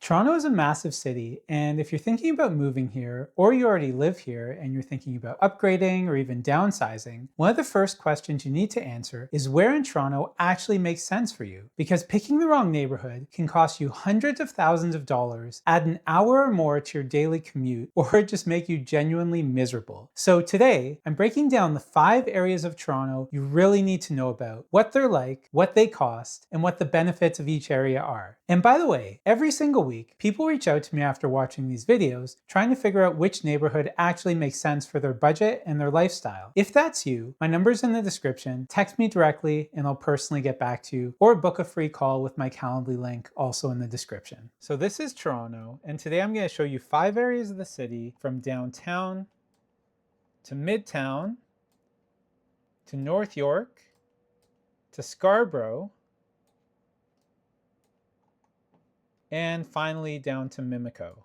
Toronto is a massive city, and if you're thinking about moving here, or you already live here and you're thinking about upgrading or even downsizing, one of the first questions you need to answer is where in Toronto actually makes sense for you. Because picking the wrong neighborhood can cost you hundreds of thousands of dollars, add an hour or more to your daily commute, or just make you genuinely miserable. So today, I'm breaking down the 5 areas of Toronto you really need to know about, what they're like, what they cost, and what the benefits of each area are. And by the way, every single week, people reach out to me after watching these videos, trying to figure out which neighborhood actually makes sense for their budget and their lifestyle. If that's you, my number's in the description, text me directly and I'll personally get back to you, or book a free call with my Calendly link also in the description. So this is Toronto, and today I'm going to show you 5 areas of the city from downtown to Midtown to North York to Scarborough, and finally down to Mimico.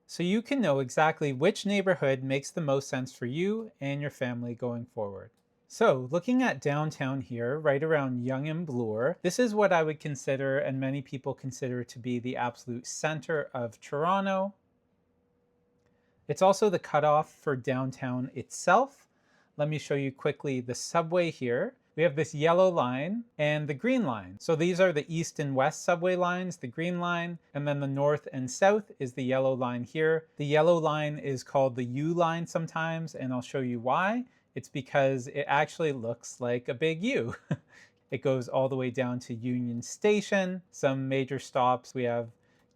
So you can know exactly which neighborhood makes the most sense for you and your family going forward. So looking at downtown here, right around Yonge and Bloor, this is what I would consider, and many people consider, to be the absolute center of Toronto. It's also the cutoff for downtown itself. Let me show you quickly the subway here. We have this yellow line and the green line. So these are the east and west subway lines, the green line, and then the north and south is the yellow line here. The yellow line is called the U line sometimes, and I'll show you why. It's because it actually looks like a big U. It goes all the way down to Union Station. Some major stops, we have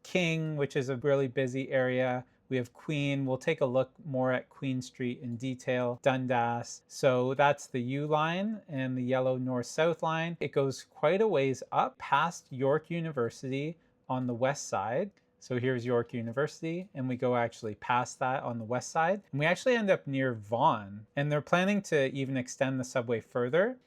King, which is a really busy area. We have Queen. We'll take a look more at Queen Street in detail. Dundas. So that's the U line and the yellow north-south line. It goes quite a ways up past York University on the west side. So here's York University, and we go actually past that on the west side. And we actually end up near Vaughan, and they're planning to even extend the subway further.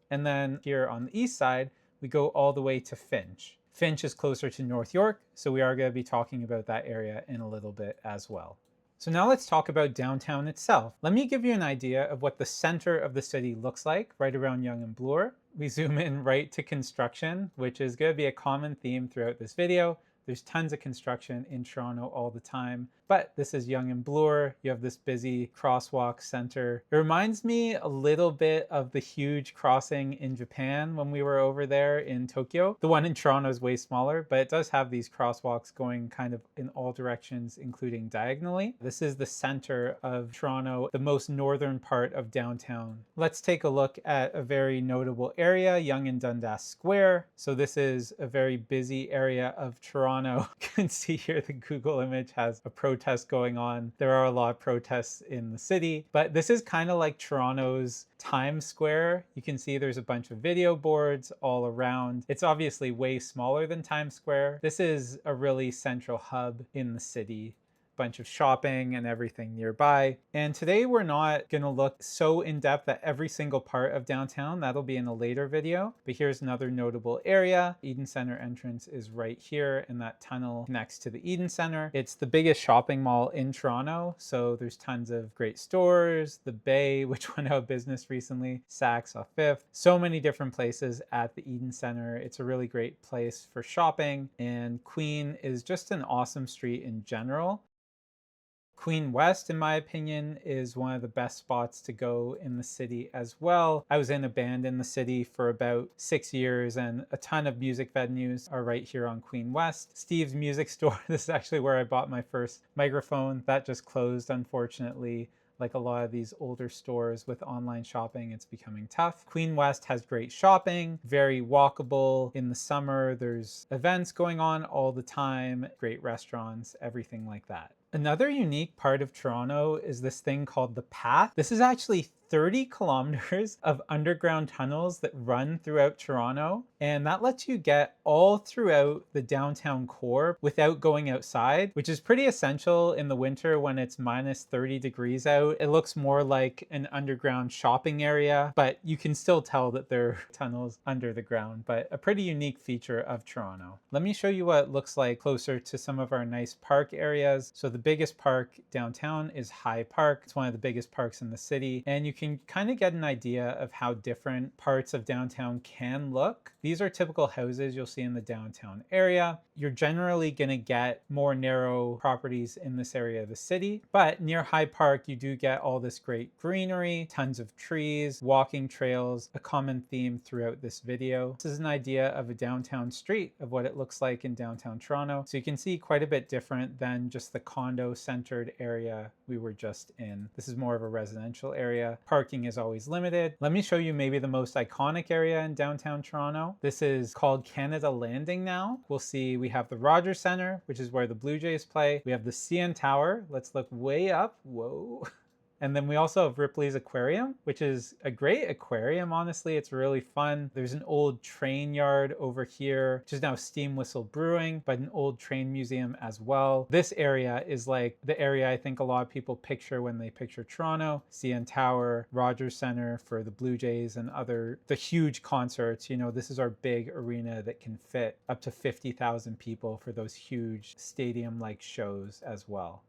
And then here on the east side, we go all the way to Finch. Finch is closer to North York, so we are going to be talking about that area in a little bit as well. So now let's talk about downtown itself. Let me give you an idea of what the center of the city looks like right around Yonge and Bloor. We zoom in right to construction, which is going to be a common theme throughout this video. There's tons of construction in Toronto all the time, but this is Yonge and Bloor. You have this busy crosswalk center. It reminds me a little bit of the huge crossing in Japan when we were over there in Tokyo. The one in Toronto is way smaller, but it does have these crosswalks going kind of in all directions, including diagonally. This is the center of Toronto, the most northern part of downtown. Let's take a look at a very notable area, Yonge and Dundas Square. So this is a very busy area of Toronto. You can see here the Google image has a protest going on. There are a lot of protests in the city, but this is kind of like Toronto's Times Square. You can see there's a bunch of video boards all around. It's obviously way smaller than Times Square. This is a really central hub in the city. Bunch of shopping and everything nearby. And today we're not going to look so in depth at every single part of downtown. That'll be in a later video. But here's another notable area. Eden Center entrance is right here, and that tunnel connects to the Eden Center. It's the biggest shopping mall in Toronto, so there's tons of great stores. The Bay, which went out of business recently, Saks off 5th. So many different places at the Eden Center. It's a really great place for shopping, and Queen is just an awesome street in general. Queen West, in my opinion, is one of the best spots to go in the city as well. I was in a band in the city for about 6 years, and a ton of music venues are right here on Queen West. Steve's Music Store, this is actually where I bought my first microphone. That just closed, unfortunately. Like a lot of these older stores with online shopping, it's becoming tough. Queen West has great shopping, very walkable. In the summer, there's events going on all the time, great restaurants, everything like that. Another unique part of Toronto is this thing called the Path. This is actually 30 kilometers of underground tunnels that run throughout Toronto, and that lets you get all throughout the downtown core without going outside, which is pretty essential in the winter when it's minus 30 degrees out. It looks more like an underground shopping area, but you can still tell that there are tunnels under the ground, but a pretty unique feature of Toronto. Let me show you what it looks like closer to some of our nice park areas. So the biggest park downtown is High Park. It's one of the biggest parks in the city, and you can kind of get an idea of how different parts of downtown can look. These are typical houses you'll see in the downtown area. You're generally going to get more narrow properties in this area of the city, but near Hyde Park, you do get all this great greenery, tons of trees, walking trails, a common theme throughout this video. This is an idea of a downtown street of what it looks like in downtown Toronto. So you can see quite a bit different than just the condo centered area we were just in. This is more of a residential area. Parking is always limited. Let me show you maybe the most iconic area in downtown Toronto. This is called Canada Landing now. We'll see we have the Rogers Centre, which is where the Blue Jays play. We have the CN Tower. Let's look way up. Whoa. And then we also have Ripley's Aquarium, which is a great aquarium, honestly. It's really fun. There's an old train yard over here, which is now Steam Whistle Brewing, but an old train museum as well. This area is like the area I think a lot of people picture when they picture Toronto. CN Tower, Rogers Centre for the Blue Jays and the huge concerts. You know, this is our big arena that can fit up to 50,000 people for those huge stadium-like shows as well.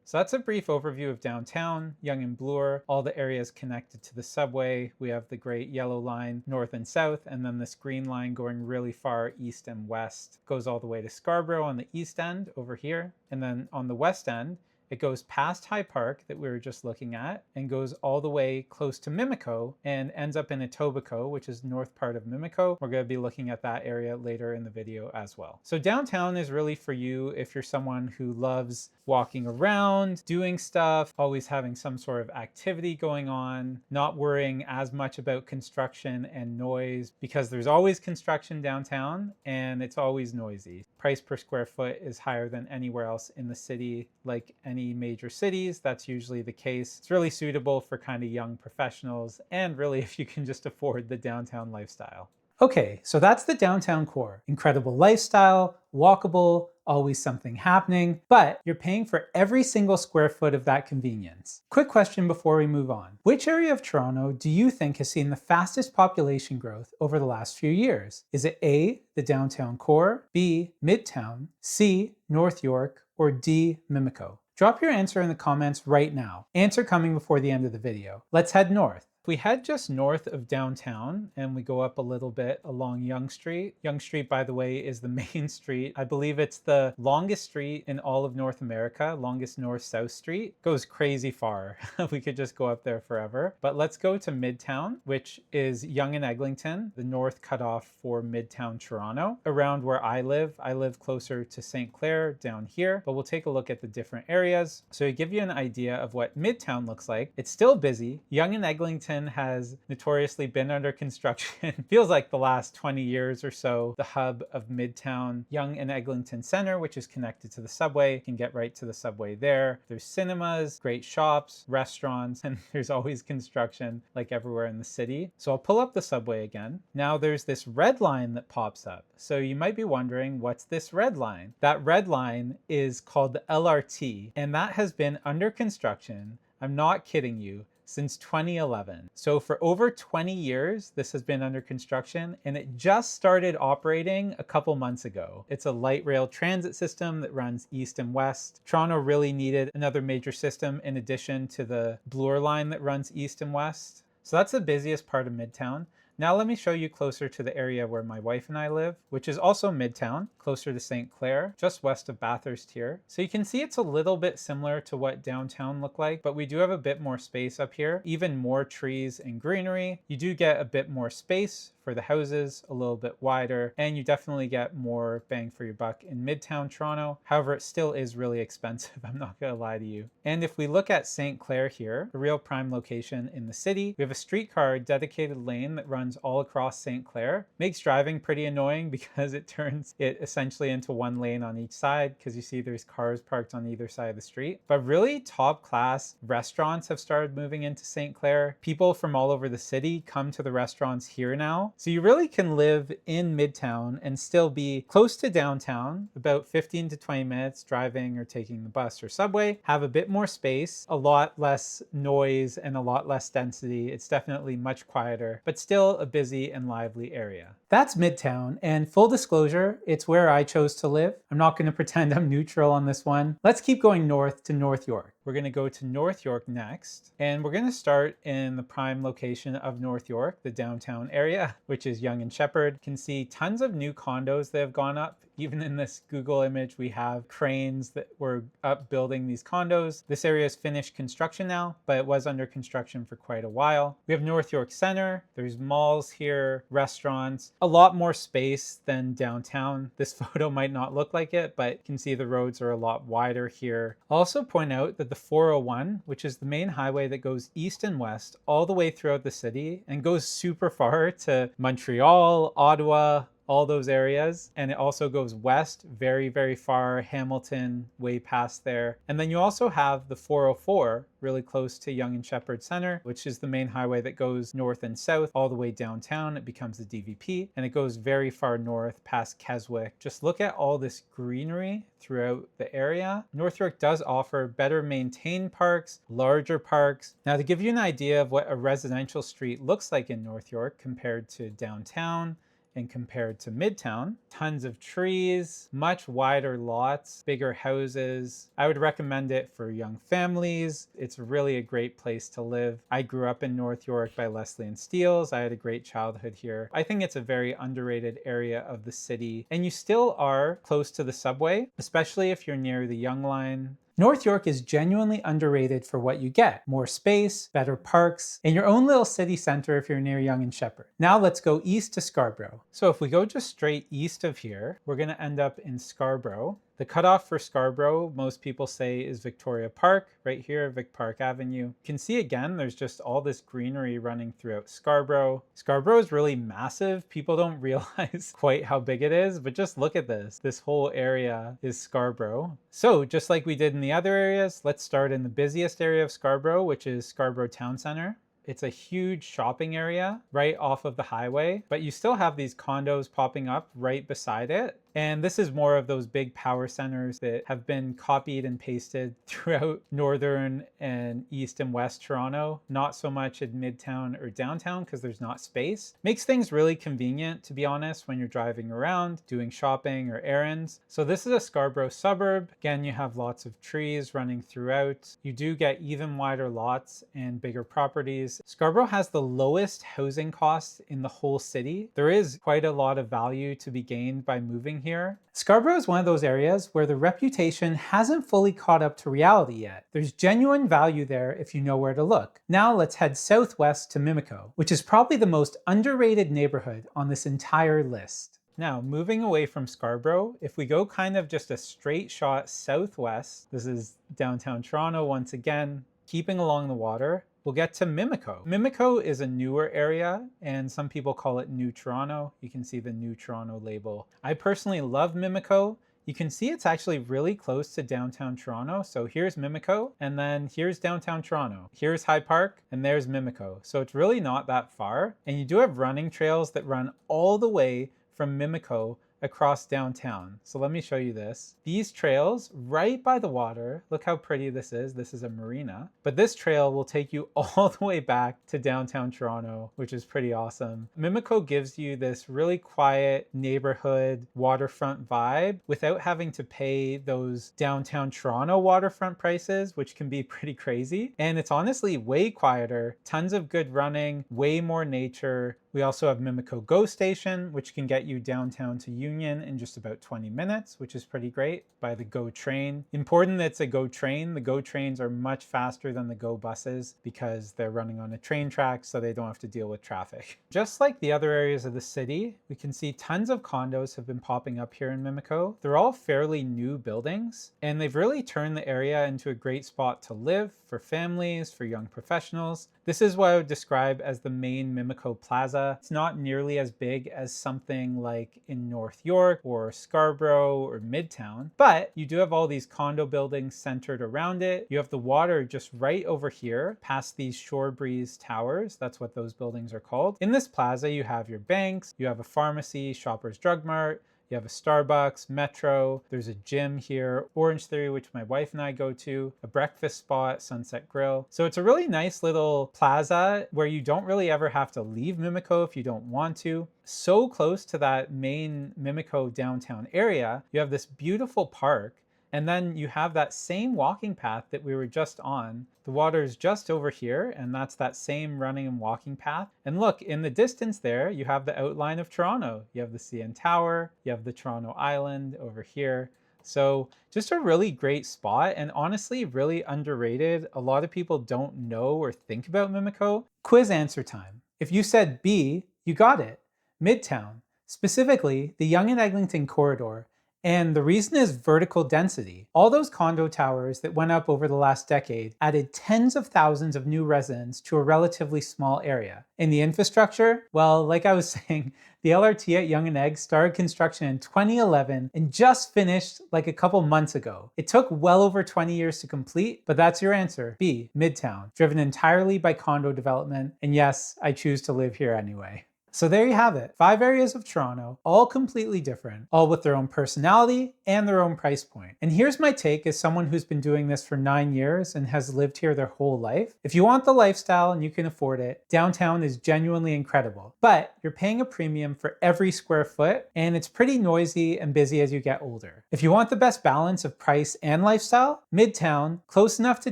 So that's a brief overview of downtown, Yonge and Bloor, all the areas connected to the subway. We have the great yellow line north and south, and then this green line going really far east and west. Goes all the way to Scarborough on the east end over here. And then on the west end, it goes past Hyde Park that we were just looking at and goes all the way close to Mimico and ends up in Etobicoke, which is north part of Mimico. We're going to be looking at that area later in the video as well. So downtown is really for you if you're someone who loves walking around, doing stuff, always having some sort of activity going on, not worrying as much about construction and noise because there's always construction downtown and it's always noisy. Price per square foot is higher than anywhere else in the city, like any major cities. That's usually the case. It's really suitable for kind of young professionals and really if you can just afford the downtown lifestyle. Okay, so that's the downtown core. Incredible lifestyle, walkable, always something happening, but you're paying for every single square foot of that convenience. Quick question before we move on. Which area of Toronto do you think has seen the fastest population growth over the last few years? Is it A, the downtown core, B, Midtown, C, North York, or D, Mimico? Drop your answer in the comments right now. Answer coming before the end of the video. Let's head north. If we head just north of downtown and we go up a little bit along Yonge Street. Yonge Street, by the way, is the main street. I believe it's the longest street in all of North America, longest north-south street. Goes crazy far. We could just go up there forever. But let's go to Midtown, which is Yonge and Eglinton, the north cutoff for Midtown Toronto. Around where I live closer to St. Clair down here, but we'll take a look at the different areas. So to give you an idea of what Midtown looks like, it's still busy. Yonge and Eglinton has notoriously been under construction. Feels like the last 20 years or so. The hub of Midtown, Yonge and Eglinton Center, which is connected to the subway. You can get right to the subway there. There's cinemas, great shops, restaurants, and there's always construction like everywhere in the city. So I'll pull up the subway again. Now there's this red line that pops up. So you might be wondering, what's this red line? That red line is called the LRT, and that has been under construction, I'm not kidding you, since 2011. So for over 20 years, this has been under construction and it just started operating a couple months ago. It's a light rail transit system that runs east and west. Toronto really needed another major system in addition to the Bloor line that runs east and west. So that's the busiest part of Midtown. Now let me show you closer to the area where my wife and I live, which is also Midtown, closer to St. Clair, just west of Bathurst here. So you can see it's a little bit similar to what downtown looked like, but we do have a bit more space up here, even more trees and greenery. You do get a bit more space for the houses, a little bit wider, and you definitely get more bang for your buck in Midtown Toronto. However, it still is really expensive, I'm not gonna lie to you. And if we look at St. Clair here, a real prime location in the city, we have a streetcar dedicated lane that runs all across St. Clair. Makes driving pretty annoying because it turns it essentially into one lane on each side because you see there's cars parked on either side of the street. But really top class restaurants have started moving into St. Clair. People from all over the city come to the restaurants here now. So you really can live in Midtown and still be close to downtown, about 15 to 20 minutes driving or taking the bus or subway, have a bit more space, a lot less noise and a lot less density. It's definitely much quieter, but still a busy and lively area. That's Midtown, and full disclosure, it's where I chose to live. I'm not going to pretend I'm neutral on this one. Let's keep going north to North York. We're going to go to North York next, and we're going to start in the prime location of North York, the downtown area, which is Yonge and Sheppard. You can see tons of new condos that have gone up. Even in this Google image, we have cranes that were up building these condos. This area is finished construction now, but it was under construction for quite a while. We have North York Center. There's malls here, restaurants, a lot more space than downtown. This photo might not look like it, but you can see the roads are a lot wider here. I'll also point out that the 401, which is the main highway that goes east and west all the way throughout the city and goes super far to Montreal, Ottawa, all those areas. And it also goes west very, very far, Hamilton, way past there. And then you also have the 404 really close to Yonge and Sheppard Center, which is the main highway that goes north and south all the way downtown. It becomes the DVP, and it goes very far north past Keswick. Just look at all this greenery throughout the area. North York does offer better maintained parks, larger parks. Now, to give you an idea of what a residential street looks like in North York compared to downtown, and compared to Midtown, tons of trees, much wider lots, bigger houses. I would recommend it for young families. It's really a great place to live. I grew up in North York by Leslie and Steeles. I had a great childhood here. I think it's a very underrated area of the city, and you still are close to the subway, especially if you're near the Yonge Line. North York is genuinely underrated for what you get. More space, better parks, and your own little city center if you're near Yonge and Sheppard. Now let's go east to Scarborough. So if we go just straight east of here, we're gonna end up in Scarborough. The cutoff for Scarborough, most people say, is Victoria Park, right here, Vic Park Avenue. You can see again, there's just all this greenery running throughout Scarborough. Scarborough is really massive. People don't realize quite how big it is, but just look at this. This whole area is Scarborough. So just like we did in the other areas, let's start in the busiest area of Scarborough, which is Scarborough Town Center. It's a huge shopping area right off of the highway, but you still have these condos popping up right beside it. And this is more of those big power centers that have been copied and pasted throughout northern and east and west Toronto. Not so much in Midtown or downtown because there's not space. Makes things really convenient, to be honest, when you're driving around, doing shopping or errands. So this is a Scarborough suburb. Again, you have lots of trees running throughout. You do get even wider lots and bigger properties. Scarborough has the lowest housing costs in the whole city. There is quite a lot of value to be gained by moving here. Scarborough is one of those areas where the reputation hasn't fully caught up to reality yet. There's genuine value there if you know where to look. Now let's head southwest to Mimico, which is probably the most underrated neighborhood on this entire list. Now, moving away from Scarborough, if we go kind of just a straight shot southwest, this is downtown Toronto once again, keeping along the water, we'll get to Mimico. Mimico is a newer area, and some people call it New Toronto. You can see the New Toronto label. I personally love Mimico. You can see it's actually really close to downtown Toronto. So here's Mimico, and then here's downtown Toronto. Here's High Park, and there's Mimico. So it's really not that far. And you do have running trails that run all the way from Mimico across downtown. So let me show you this. These trails right by the water, look how pretty this is. This is a marina, but this trail will take you all the way back to downtown Toronto, which is pretty awesome. Mimico gives you this really quiet neighborhood waterfront vibe without having to pay those downtown Toronto waterfront prices, which can be pretty crazy. And it's honestly way quieter, tons of good running, way more nature. We also have Mimico Go Station, which can get you downtown to Union in just about 20 minutes, which is pretty great, by the Go train. Important that it's a Go train. The Go trains are much faster than the Go buses because they're running on a train track, so they don't have to deal with traffic. Just like the other areas of the city, we can see tons of condos have been popping up here in Mimico. They're all fairly new buildings, and they've really turned the area into a great spot to live for families, for young professionals. This is what I would describe as the main Mimico Plaza. It's not nearly as big as something like in North York or Scarborough or Midtown, but you do have all these condo buildings centered around it. You have the water just right over here past these Shore Breeze towers. That's what those buildings are called. In this plaza, you have your banks, you have a pharmacy, Shoppers Drug Mart, you have a Starbucks, Metro, there's a gym here, Orange Theory, which my wife and I go to, a breakfast spot, Sunset Grill. So it's a really nice little plaza where you don't really ever have to leave Mimico if you don't want to. So close to that main Mimico downtown area, you have this beautiful park. And then you have that same walking path that we were just on. The water is just over here, and that's that same running and walking path. And look, in the distance there, you have the outline of Toronto. You have the CN Tower, you have the Toronto Island over here. So just a really great spot, and honestly, really underrated. A lot of people don't know or think about Mimico. Quiz answer time. If you said B, you got it. Midtown, specifically the Yonge and Eglinton corridor. And the reason is vertical density. All those condo towers that went up over the last decade added tens of thousands of new residents to a relatively small area. In the infrastructure, well, like I was saying, the LRT at Yonge and Egg started construction in 2011 and just finished like a couple months ago. It took well over 20 years to complete, but that's your answer. B, Midtown, driven entirely by condo development. And yes, I choose to live here anyway. So there you have it, 5 areas of Toronto, all completely different, all with their own personality and their own price point. And here's my take as someone who's been doing this for 9 years and has lived here their whole life. If you want the lifestyle and you can afford it, downtown is genuinely incredible. But you're paying a premium for every square foot, and it's pretty noisy and busy as you get older. If you want the best balance of price and lifestyle, Midtown, close enough to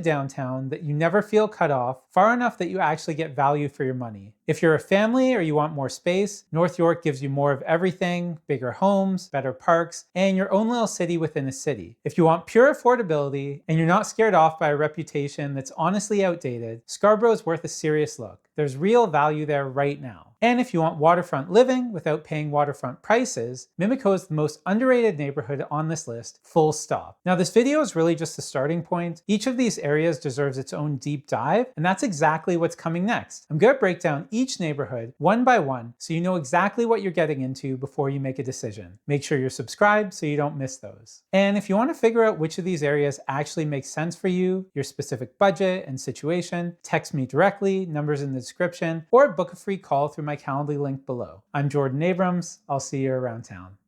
downtown that you never feel cut off, far enough that you actually get value for your money. If you're a family or you want more space, North York gives you more of everything, bigger homes, better parks, and your own little city within a city. If you want pure affordability and you're not scared off by a reputation that's honestly outdated, Scarborough is worth a serious look. There's real value there right now. And if you want waterfront living without paying waterfront prices, Mimico is the most underrated neighborhood on this list, full stop. Now this video is really just the starting point. Each of these areas deserves its own deep dive, and that's exactly what's coming next. I'm gonna break down each neighborhood one by one so you know exactly what you're getting into before you make a decision. Make sure you're subscribed so you don't miss those. And if you want to figure out which of these areas actually makes sense for you, your specific budget and situation, text me directly, numbers in the description, or book a free call through my Calendly link below. I'm Jordan Abrams. I'll see you around town.